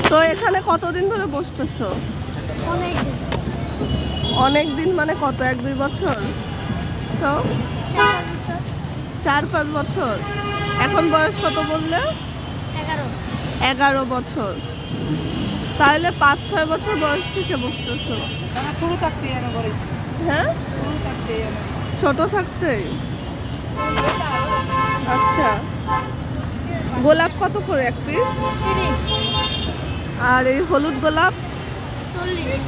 তো এখানে কতদিন ধরে বসতেছো? অনেক দিন মানে কত, 1-2 বছর? তো 4-5 বছর। এখন বয়স কত বললে? 11 বছর। তাহলে 5-6 বছর বয়স থেকে বসতেছো? হ্যাঁ, ছোট থাকতেই। আচ্ছা, গোলাপ কত করে এক পিস? 30। আর এই হলুদ গোলাপ? 40।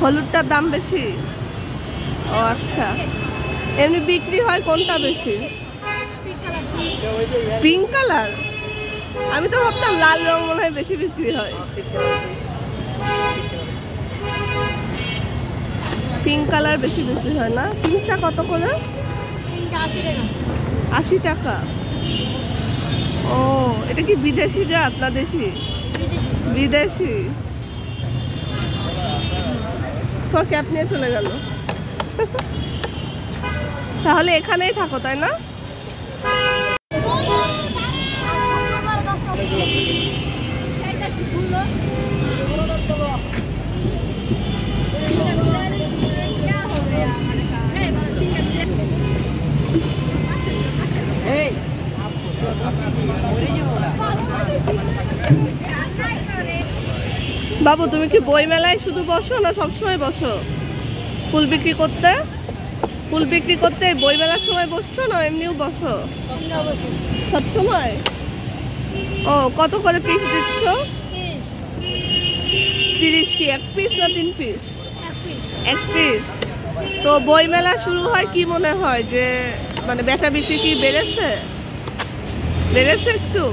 হলুদটার দাম বেশি? ও আচ্ছা। এমনি বিক্রি হয় কোনটা বেশি? Pink colour? আমি তো ভাবতাম লাল রং মনে হয় বেশি বিক্রি হয়। পিঙ্ক কালার বেশি বিক্রি হয় না? পিঙ্কটা কত করে? 80 টাকা। ও, এটা কি বিদেশি জাত না দেশি? বিদেশি। তোর ক্যাপ নিয়ে চলে গেল। তাহলে এখানেই থাকো তাই না? বাবু, তুমি কি বই মেলায় শুধু বসো না সবসময় বসো ফুল বিক্রি করতে? ফুল বিক্রি করতে বই মেলার সময় বসছো না এমনিও বসো? সব সময়। ও, কত করে পিস দিচ্ছ? 30 কি এক পিস না 3 পিস? এক পিস। তো বই মেলা শুরু হয় কি মনে হয় যে মানে বেচা বিক্রি কি বেড়েছে? বেড়েছে একটু?